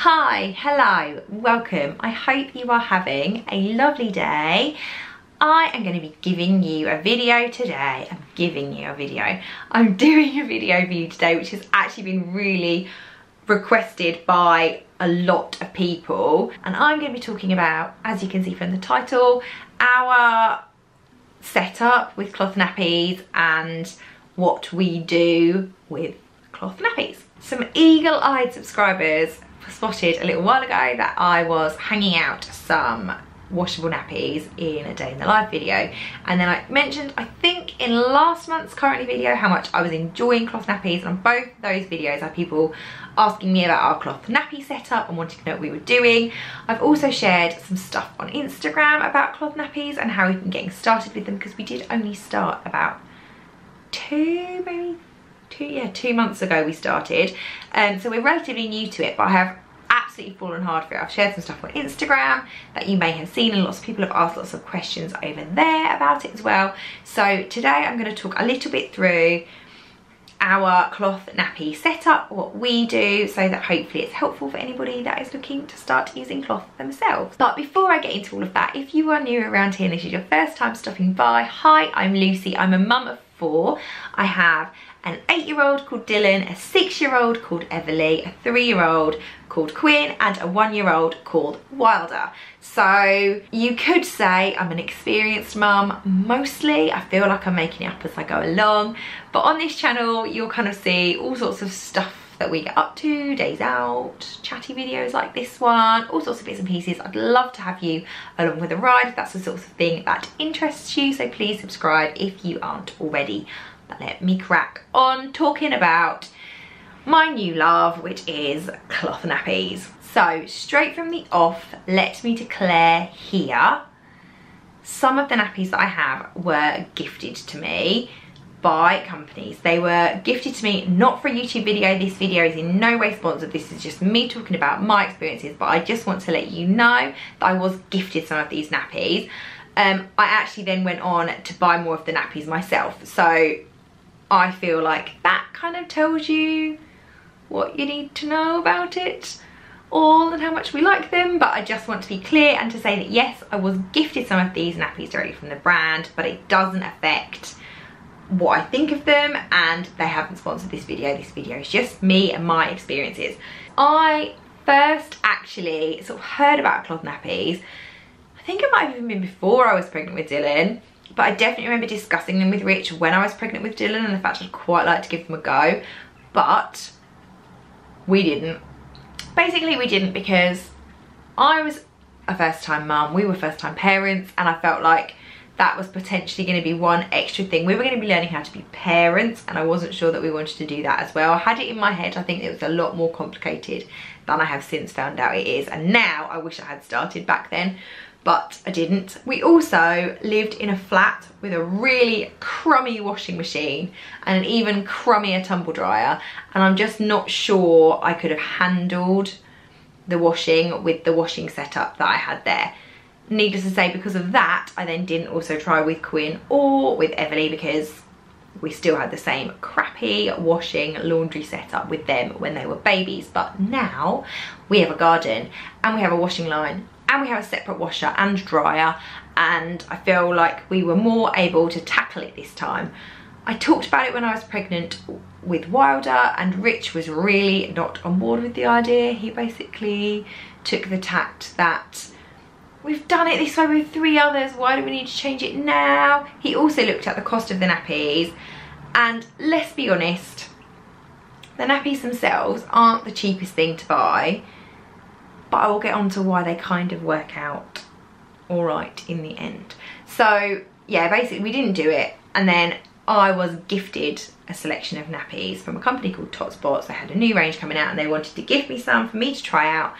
Hi, hello, welcome. I hope you are having a lovely day. I am going to be giving you a video today. I'm doing a video for you today, which has actually been really requested by a lot of people. And I'm going to be talking about, as you can see from the title, our setup with cloth nappies and what we do with cloth nappies. Some eagle-eyed subscribers spotted a little while ago that I was hanging out some washable nappies in a day in the life video, and then I mentioned, I think in last month's currently video, how much I was enjoying cloth nappies, and on both those videos I had people asking me about our cloth nappy setup and wanting to know what we were doing. I've also shared some stuff on Instagram about cloth nappies and how we've been getting started with them, because we did only start about 2 months ago we started, so we're relatively new to it, but I have absolutely fallen hard for it. I've shared some stuff on Instagram that you may have seen, and lots of people have asked lots of questions over there about it as well. So today I'm going to talk a little bit through our cloth nappy setup, what we do, so that hopefully it's helpful for anybody that is looking to start using cloth themselves. But before I get into all of that, if you are new around here and this is your first time stopping by, hi, I'm Lucy. I'm a mum of 4. I have an 8-year-old called Dylan, a 6-year-old called Everly, a 3-year-old called Quinn, and a 1-year-old called Wylder. So you could say I'm an experienced mum. Mostly I feel like I'm making it up as I go along, but on this channel you'll kind of see all sorts of stuff that we get up to, days out, chatty videos like this one, all sorts of bits and pieces. I'd love to have you along with a ride if that's the sort of thing that interests you, so please subscribe if you aren't already. But let me crack on talking about my new love, which is cloth nappies. So straight from the off, let me declare here, some of the nappies that I have were gifted to me by companies. They were gifted to me not for a YouTube video. This video is in no way sponsored. This is just me talking about my experiences, but I just want to let you know that I was gifted some of these nappies. I actually then went on to buy more of the nappies myself. So I feel like that kind of tells you what you need to know about it all and how much we like them. But I just want to be clear and to say that yes, I was gifted some of these nappies directly from the brand, but it doesn't affect what I think of them, and they haven't sponsored this video. This video is just me and my experiences. I first actually sort of heard about cloth nappies, I think it might have even been before I was pregnant with Dylan, but I definitely remember discussing them with Rich when I was pregnant with Dylan, and the fact I'd quite like to give them a go, but we didn't. Basically we didn't, because I was a first time mum, we were first time parents, and I felt like that was potentially going to be one extra thing. We were going to be learning how to be parents, and I wasn't sure that we wanted to do that as well. I had it in my head, I think it was a lot more complicated than I have since found out it is, and now I wish I had started back then, but I didn't. We also lived in a flat with a really crummy washing machine and an even crummier tumble dryer, and I'm just not sure I could have handled the washing with the washing setup that I had there. Needless to say, because of that, I then didn't also try with Quinn or with Everly, because we still had the same crappy washing laundry setup with them when they were babies. But now we have a garden and we have a washing line and we have a separate washer and dryer, and I feel like we were more able to tackle it this time. I talked about it when I was pregnant with Wylder, and Rich was really not on board with the idea. He basically took the tact that we've done it this way with 3 others, why do we need to change it now? He also looked at the cost of the nappies, and let's be honest, the nappies themselves aren't the cheapest thing to buy, but I will get on to why they kind of work out alright in the end. So yeah, basically we didn't do it, and then I was gifted a selection of nappies from a company called Spots. They had a new range coming out and they wanted to give me some for me to try out,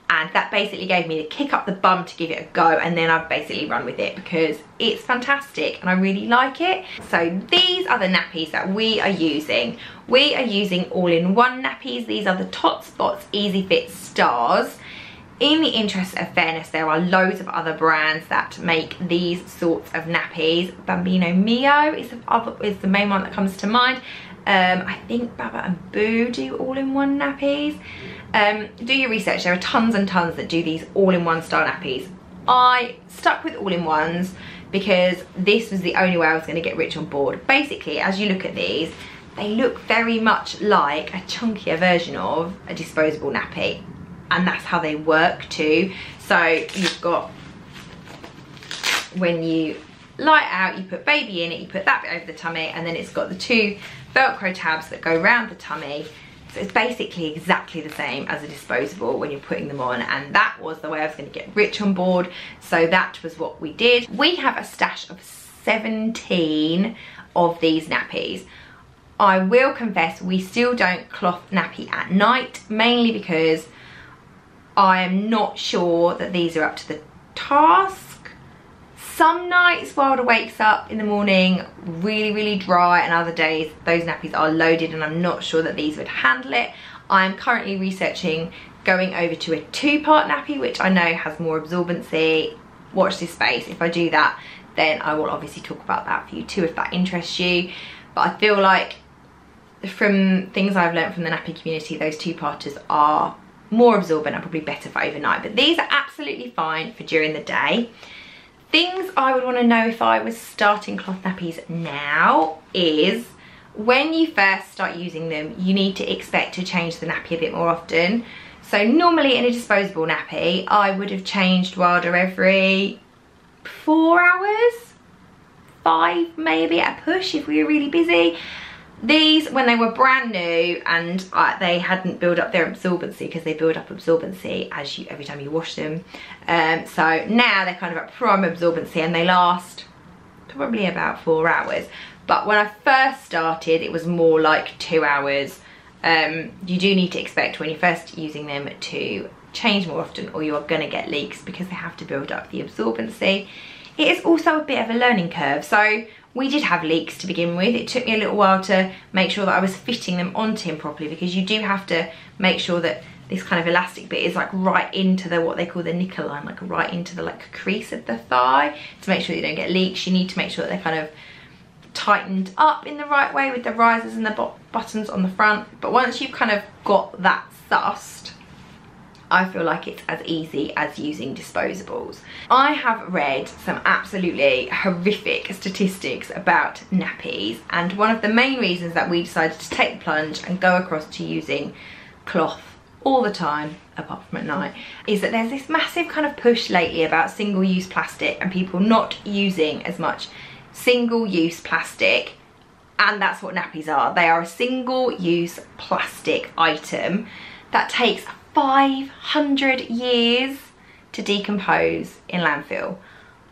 and that basically gave me the kick up the bum to give it a go, and then I've basically run with it because it's fantastic and I really like it. So these are the nappies that we are using. We are using all-in-one nappies. These are the Spots Easy Fit Stars. In the interest of fairness, there are loads of other brands that make these sorts of nappies. Bambino Mio is the main one that comes to mind. I think Baba and Boo do all-in-one nappies. do your research. There are tons and tons that do these all-in-one style nappies. I stuck with all-in-ones because this was the only way I was going to get rich on board. Basically, as you look at these, they look very much like a chunkier version of a disposable nappy, and that's how they work too. So you've got, when you light out, you put baby in it, you put that bit over the tummy, and then it's got the two Velcro tabs that go around the tummy. So it's basically exactly the same as a disposable when you're putting them on, and that was the way I was going to get rich on board, so that was what we did. We have a stash of 17 of these nappies. I will confess, we still don't cloth nappy at night, mainly because I am not sure that these are up to the task. Some nights Wylder wakes up in the morning really dry, and other days those nappies are loaded and I'm not sure that these would handle it. I'm currently researching going over to a 2-part nappy, which I know has more absorbency. Watch this space. If I do that, then I will obviously talk about that for you too if that interests you. But I feel like from things I've learned from the nappy community, those 2-parters are more absorbent and probably better for overnight, but these are absolutely fine for during the day. Things I would want to know if I was starting cloth nappies now is, when you first start using them, you need to expect to change the nappy a bit more often. So normally in a disposable nappy, I would have changed Wylder every 4 hours, 5 maybe at a push if we were really busy. These, when they were brand new and they hadn't built up their absorbency, because they build up absorbency as you every time you wash them. So now they're kind of at prime absorbency and they last probably about 4 hours. But when I first started, it was more like 2 hours. You do need to expect when you're first using them to change more often, or you are going to get leaks because they have to build up the absorbency. It is also a bit of a learning curve. So we did have leaks to begin with. It took me a little while to make sure that I was fitting them onto him properly, because you do have to make sure that this kind of elastic bit is like right into the, what they call the knicker line, like right into the like crease of the thigh, to make sure that you don't get leaks. You need to make sure that they're kind of tightened up in the right way with the risers and the buttons on the front. But once you've kind of got that sussed, I feel like it's as easy as using disposables. I have read some absolutely horrific statistics about nappies, and one of the main reasons that we decided to take the plunge and go across to using cloth all the time, apart from at night, is that there's this massive kind of push lately about single-use plastic and people not using as much single-use plastic, and that's what nappies are. They are a single-use plastic item that takes 500 years to decompose in landfill.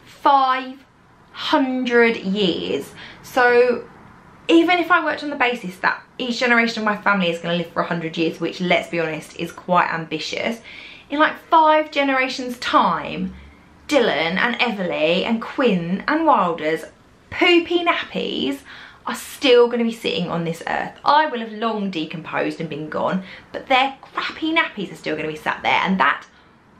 500 years. So even if I worked on the basis that each generation of my family is going to live for 100 years, which, let's be honest, is quite ambitious, in like 5 generations time, Dylan and Everly and Quinn and Wylder's poopy nappies are still going to be sitting on this earth. I will have long decomposed and been gone, but their crappy nappies are still going to be sat there, and that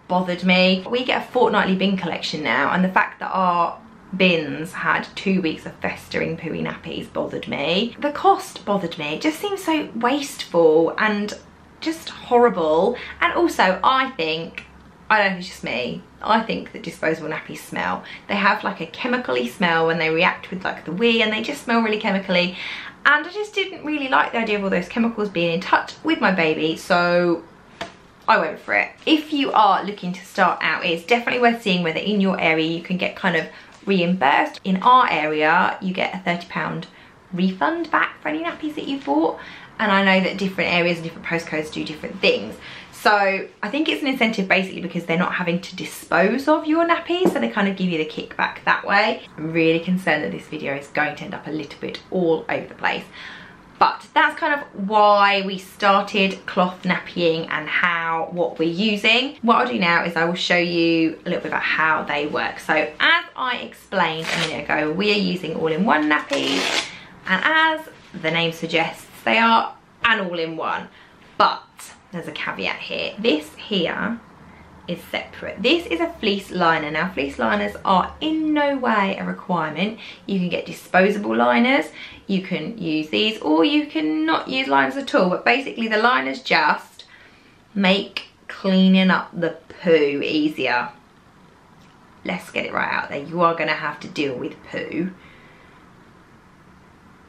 bothered me. We get a fortnightly bin collection now, and the fact that our bins had 2 weeks of festering pooey nappies bothered me. The cost bothered me. It just seems so wasteful and just horrible. And also, I think, I don't know if it's just me, I think that disposable nappies smell. They have like a chemically smell when they react with like the wee, and they just smell really chemically. And I just didn't really like the idea of all those chemicals being in touch with my baby, so I went for it. If you are looking to start out, it's definitely worth seeing whether in your area you can get kind of reimbursed. In our area, you get a £30 refund back for any nappies that you've bought. And I know that different areas and different postcodes do different things. So I think it's an incentive basically because they're not having to dispose of your nappies, so they kind of give you the kickback that way. I'm really concerned that this video is going to end up a little bit all over the place. But that's kind of why we started cloth nappying and what we're using. What I'll do now is I will show you a little bit about how they work. So as I explained a minute ago, we are using all-in-one nappies, and as the name suggests, they are an all-in-one. But there's a caveat here. This here is separate. This is a fleece liner. Now, fleece liners are in no way a requirement. You can get disposable liners, you can use these, or you can not use liners at all. But basically the liners just make cleaning up the poo easier. Let's get it right out there. You are going to have to deal with poo.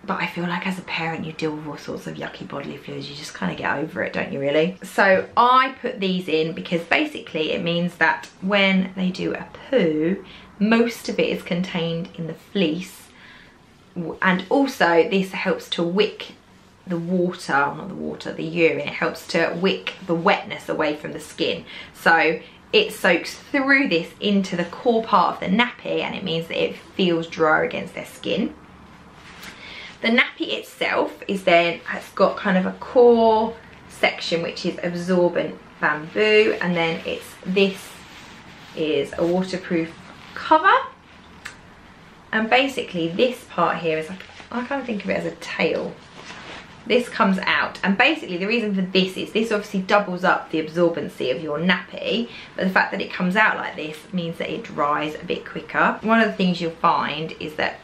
But I feel like as a parent you deal with all sorts of yucky bodily fluids. You just kind of get over it, don't you really? So I put these in because basically it means that when they do a poo, most of it is contained in the fleece. And also this helps to wick the water, not the water, the urine. It helps to wick the wetness away from the skin. So it soaks through this into the core part of the nappy, and it means that it feels drier against their skin. The nappy itself is then, has got kind of a core section which is absorbent bamboo, and then this is a waterproof cover. And basically this part here is like, I kind of think of it as a tail. This comes out, and basically the reason for this is this obviously doubles up the absorbency of your nappy, but the fact that it comes out like this means that it dries a bit quicker. One of the things you'll find is that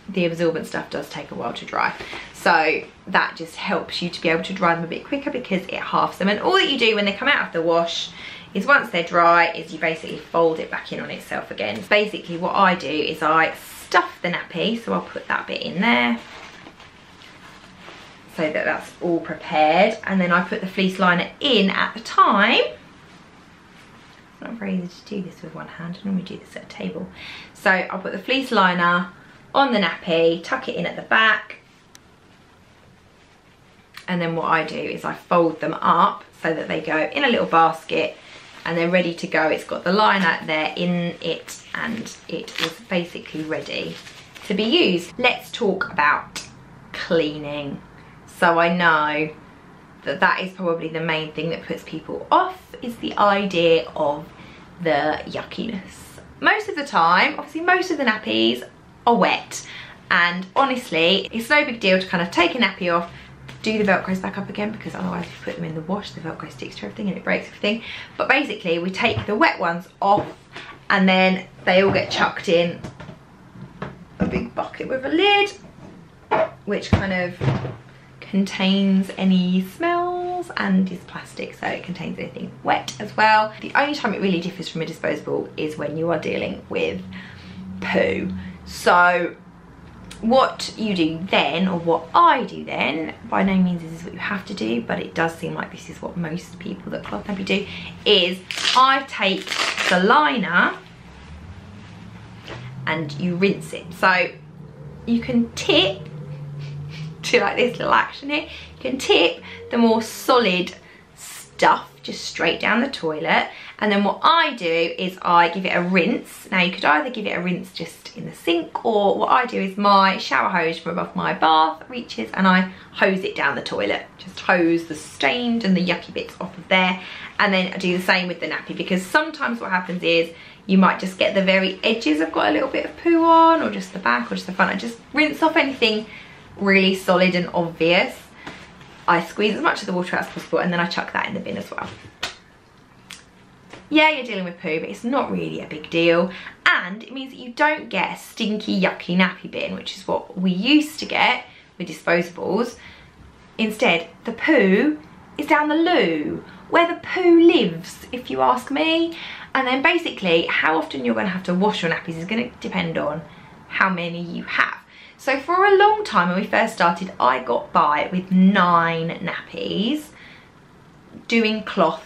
the absorbent stuff does take a while to dry, so that just helps you to be able to dry them a bit quicker because it halves them. And all that you do when they come out of the wash is, once they're dry, is you basically fold it back in on itself again. Basically what I do is I stuff the nappy, so I'll put that bit in there so that that's all prepared, and then I put the fleece liner in at the time. It's not very easy to do this with one hand. I normally do this at a table. So I'll put the fleece liner on the nappy, tuck it in at the back, and then what I do is I fold them up so that they go in a little basket and they're ready to go. It's got the liner there in it, and it is basically ready to be used. Let's talk about cleaning. So I know that that is probably the main thing that puts people off, is the idea of the yuckiness. Most of the time, obviously most of the nappies are wet, and honestly it's no big deal to kind of take a nappy off, do the velcros back up again, because otherwise if you put them in the wash the velcro sticks to everything and it breaks everything. But basically we take the wet ones off, and then they all get chucked in a big bucket with a lid which kind of contains any smells and is plastic, so it contains anything wet as well. The only time it really differs from a disposable is when you are dealing with poo. So what you do then, or what I do then, by no means is this what you have to do, but it does seem like this is what most people that cloth nappy do, is I take the liner and you rinse it. So you can tip, do like this little action here, you can tip the more solid stuff just straight down the toilet, and then what I do is I give it a rinse. Now you could either give it a rinse just in the sink, or what I do is my shower hose from above my bath reaches and I hose it down the toilet. Just hose the stained and the yucky bits off of there, and then I do the same with the nappy, because sometimes what happens is you might just get the very edges have got a little bit of poo on, or just the back or just the front. I just rinse off anything really solid and obvious. I squeeze as much of the water out as possible, and then I chuck that in the bin as well. Yeah, you're dealing with poo, but it's not really a big deal, and it means that you don't get a stinky, yucky nappy bin, which is what we used to get with disposables. Instead, the poo is down the loo, where the poo lives, if you ask me. And then basically, how often you're going to have to wash your nappies is going to depend on how many you have. So for a long time when we first started, I got by with 9 nappies, doing cloth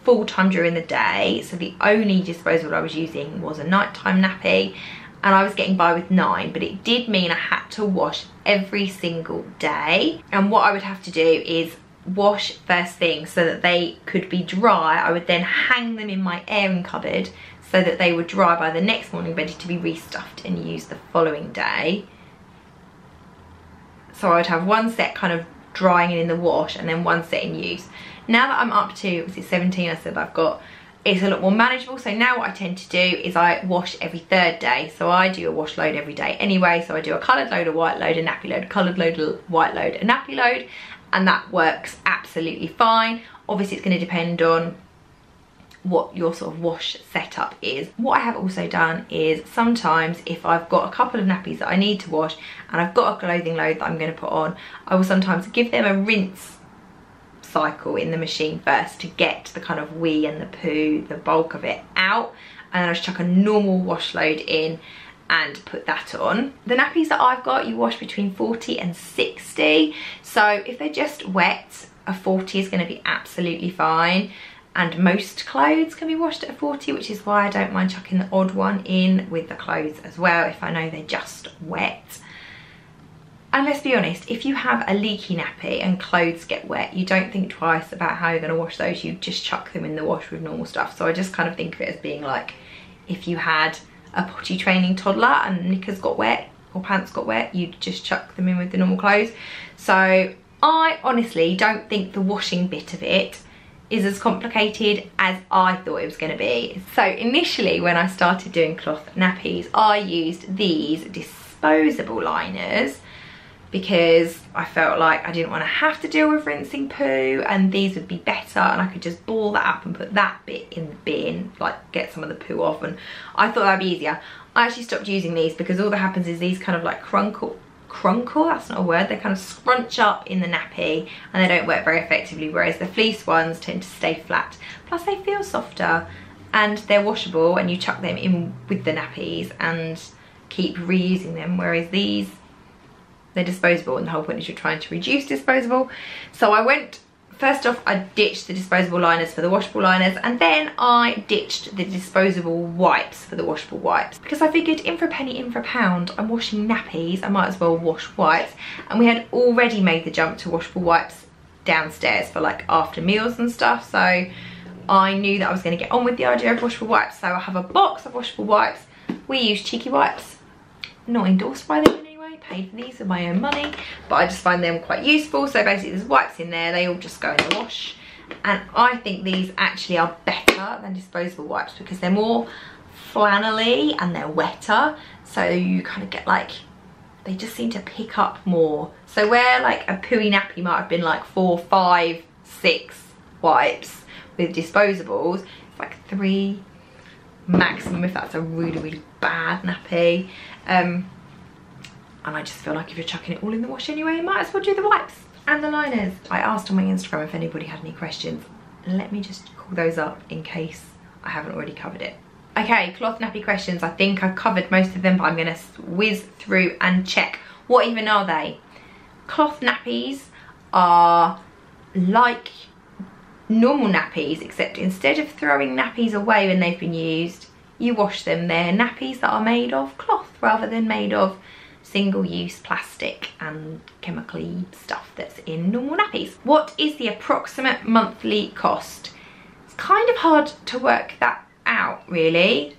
full time during the day. So the only disposable I was using was a nighttime nappy, and I was getting by with 9, but it did mean I had to wash every single day. And what I would have to do is wash first thing so that they could be dry. I would then hang them in my airing cupboard so that they would dry by the next morning, ready to be restuffed and used the following day. So I would have one set kind of drying in the wash and then one set in use. Now that I'm up to, was it 17 I said I've got, it's a lot more manageable. So now what I tend to do is I wash every 3rd day. So I do a wash load every day anyway. So I do a coloured load, a white load, a nappy load, a coloured load, a white load, a nappy load. And that works absolutely fine. Obviously it's going to depend on what your sort of wash setup is. What I have also done is sometimes if I've got a couple of nappies that I need to wash and I've got a clothing load that I'm going to put on, I will sometimes give them a rinse cycle in the machine first to get the kind of wee and the poo, the bulk of it out, and then I just chuck a normal wash load in and put that on. The nappies that I've got, you wash between 40 and 60, so if they're just wet, a 40 is going to be absolutely fine, and most clothes can be washed at a 40, which is why I don't mind chucking the odd one in with the clothes as well if I know they're just wet. And let's be honest, if you have a leaky nappy and clothes get wet, you don't think twice about how you're going to wash those, you just chuck them in the wash with normal stuff. So I just kind of think of it as being like, if you had a potty training toddler and knickers got wet or pants got wet, you'd just chuck them in with the normal clothes. So I honestly don't think the washing bit of it is as complicated as I thought it was going to be. So initially when I started doing cloth nappies, I used these disposable liners because I felt like I didn't want to have to deal with rinsing poo, and these would be better, and I could just ball that up and put that bit in the bin, like get some of the poo off, and I thought that'd be easier. I actually stopped using these because all that happens is these kind of like crunkle, that's not a word, they kind of scrunch up in the nappy and they don't work very effectively, whereas the fleece ones tend to stay flat. Plus they feel softer and they're washable, and you chuck them in with the nappies and keep reusing them, whereas these, they're disposable, and the whole point is you're trying to reduce disposable. So I went, first off I ditched the disposable liners for the washable liners, and then I ditched the disposable wipes for the washable wipes, because I figured in for a penny, in for a pound, I'm washing nappies, I might as well wash wipes. And we had already made the jump to washable wipes downstairs for like after meals and stuff, so I knew that I was going to get on with the idea of washable wipes. So I have a box of washable wipes. We use Cheeky Wipes, not endorsed by them in any way, paid for these with my own money, but I just find them quite useful. So basically there's wipes in there, they all just go in the wash, and I think these actually are better than disposable wipes because they're more flannelly and they're wetter, so you kind of get like, they just seem to pick up more. So where like a pooey nappy might have been like 4, 5, 6 wipes, with disposables it's like 3 maximum if that's a really bad nappy. And I just feel like if you're chucking it all in the wash anyway, you might as well do the wipes and the liners. I asked on my Instagram if anybody had any questions. Let me just call those up in case I haven't already covered it. Okay, cloth nappy questions. I think I've covered most of them, but I'm going to whiz through and check. What even are they? Cloth nappies are like normal nappies, except instead of throwing nappies away when they've been used, you wash them. They're nappies that are made of cloth rather than made of single-use plastic and chemically stuff that's in normal nappies. What is the approximate monthly cost? It's kind of hard to work that out really.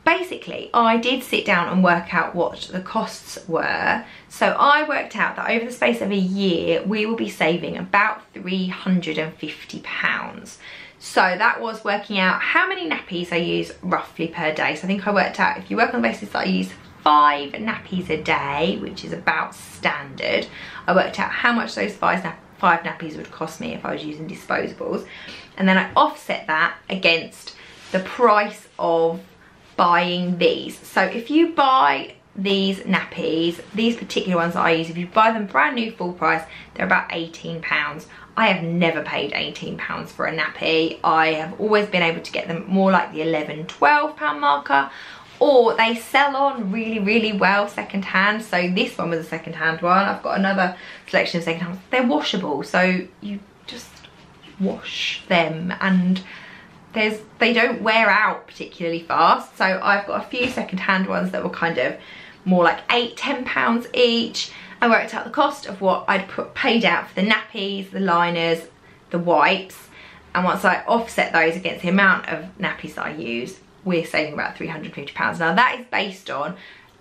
Basically, I did sit down and work out what the costs were. So I worked out that over the space of a year, we will be saving about £350. So that was working out how many nappies I use roughly per day. So I think I worked out, if you work on the basis that I use 5 nappies a day, which is about standard, I worked out how much those 5 nappies would cost me if I was using disposables. And then I offset that against the price of buying these. So if you buy these nappies, these particular ones that I use, if you buy them brand new full price, they're about £18. I have never paid £18 for a nappy. I have always been able to get them more like the £11, £12 marker, or they sell on really well second hand. So this one was a second hand one. I've got another selection of second hand. They're washable, so you just wash them, and they don't wear out particularly fast. So I've got a few second hand ones that were kind of more like £8, £10 each. I worked out the cost of what I'd paid out for the nappies, the liners, the wipes, and once I offset those against the amount of nappies that I use, we're saving about £350. Now that is based on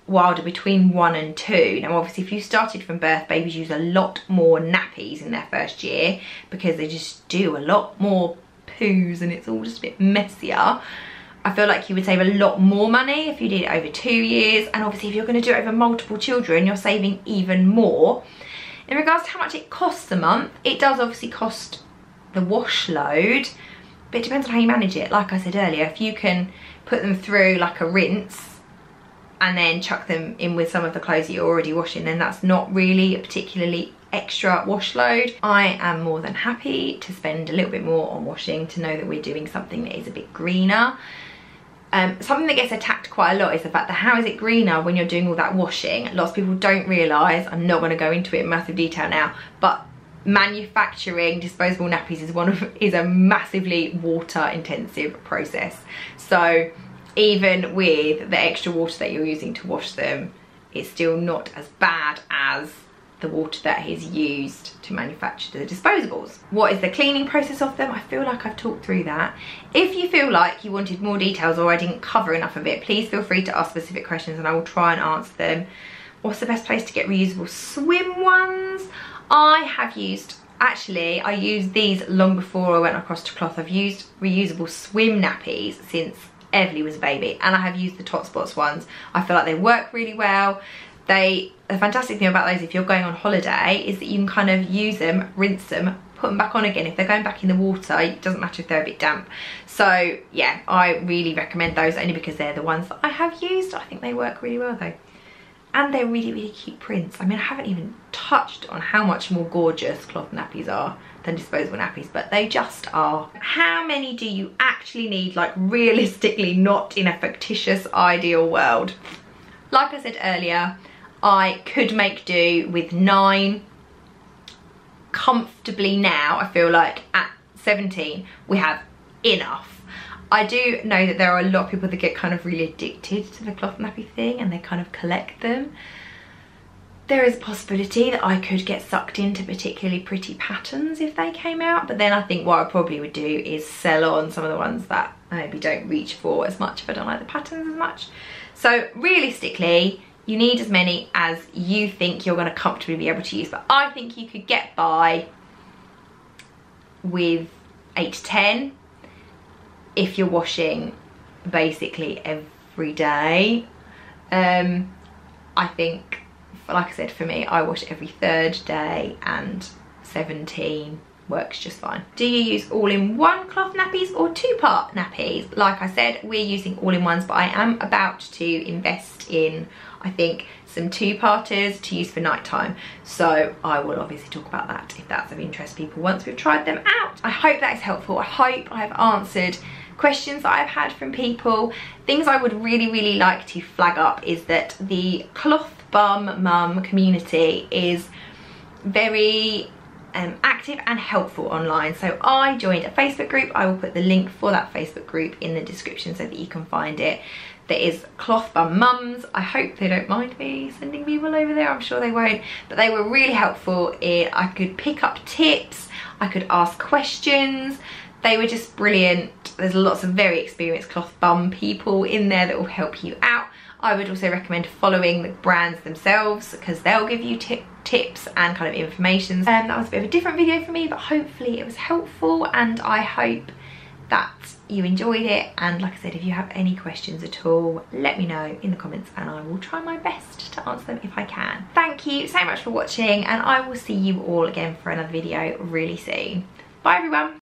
Wylder between 1 and 2. Now obviously if you started from birth, babies use a lot more nappies in their first year because they just do a lot more poos and it's all just a bit messier. I feel like you would save a lot more money if you did it over 2 years, and obviously if you're going to do it over multiple children, you're saving even more. In regards to how much it costs a month, it does obviously cost the wash load, but it depends on how you manage it. Like I said earlier, if you can put them through like a rinse and then chuck them in with some of the clothes that you're already washing, then that's not really a particularly extra wash load, I am more than happy to spend a little bit more on washing to know that we're doing something that is a bit greener. Something that gets attacked quite a lot is the fact that how is it greener when you're doing all that washing? Lots of people don't realise, I'm not going to go into it in massive detail now, but manufacturing disposable nappies is a massively water intensive process. So even with the extra water that you're using to wash them, it's still not as bad as the water that is used to manufacture the disposables. What is the cleaning process of them? I feel like I've talked through that. If you feel like you wanted more details or I didn't cover enough of it, please feel free to ask specific questions and I will try and answer them. What's the best place to get reusable swim ones? I have used, actually I used these long before I went across to cloth. I've used reusable swim nappies since Everly was a baby, and I have used the Tot Spots ones. I feel like they work really well. The fantastic thing about those, if you're going on holiday, is that you can kind of use them, rinse them, put them back on again. If they're going back in the water, it doesn't matter if they're a bit damp. So yeah, I really recommend those only because they're the ones that I have used. I think they work really well though. And they're really, really cute prints. I mean, I haven't even touched on how much more gorgeous cloth nappies are than disposable nappies, but they just are. How many do you actually need, like realistically, not in a fictitious ideal world? Like I said earlier, I could make do with 9 comfortably now. I feel like at 17 we have enough. I do know that there are a lot of people that get kind of really addicted to the cloth nappy thing and they kind of collect them. There is a possibility that I could get sucked into particularly pretty patterns if they came out, but then I think what I probably would do is sell on some of the ones that I maybe don't reach for as much if I don't like the patterns as much. So realistically, you need as many as you think you're going to comfortably be able to use, but I think you could get by with 8 to 10 if you're washing basically every day. I think, like I said, for me, I wash every 3rd day and 17 works just fine. Do you use all-in-one cloth nappies or 2-part nappies? Like I said, we're using all-in-ones, but I am about to invest in, I think, some 2-parters to use for nighttime. So I will obviously talk about that if that's of interest to people once we've tried them out. I hope that is helpful. I hope I've answered questions that I've had from people. Things I would really, really like to flag up is that the cloth bum mum community is very active and helpful online. So I joined a Facebook group. I will put the link for that Facebook group in the description so that you can find it. There is Cloth Bum Mums. I hope they don't mind me sending people over there. I'm sure they won't, but they were really helpful. I could pick up tips, I could ask questions. They were just brilliant. There's lots of very experienced cloth bum people in there that will help you out. I would also recommend following the brands themselves because they'll give you tips and kind of information. That was a bit of a different video for me, but hopefully it was helpful and I hope that you enjoyed it. And like I said, if you have any questions at all, let me know in the comments and I will try my best to answer them if I can. Thank you so much for watching and I will see you all again for another video really soon. Bye everyone.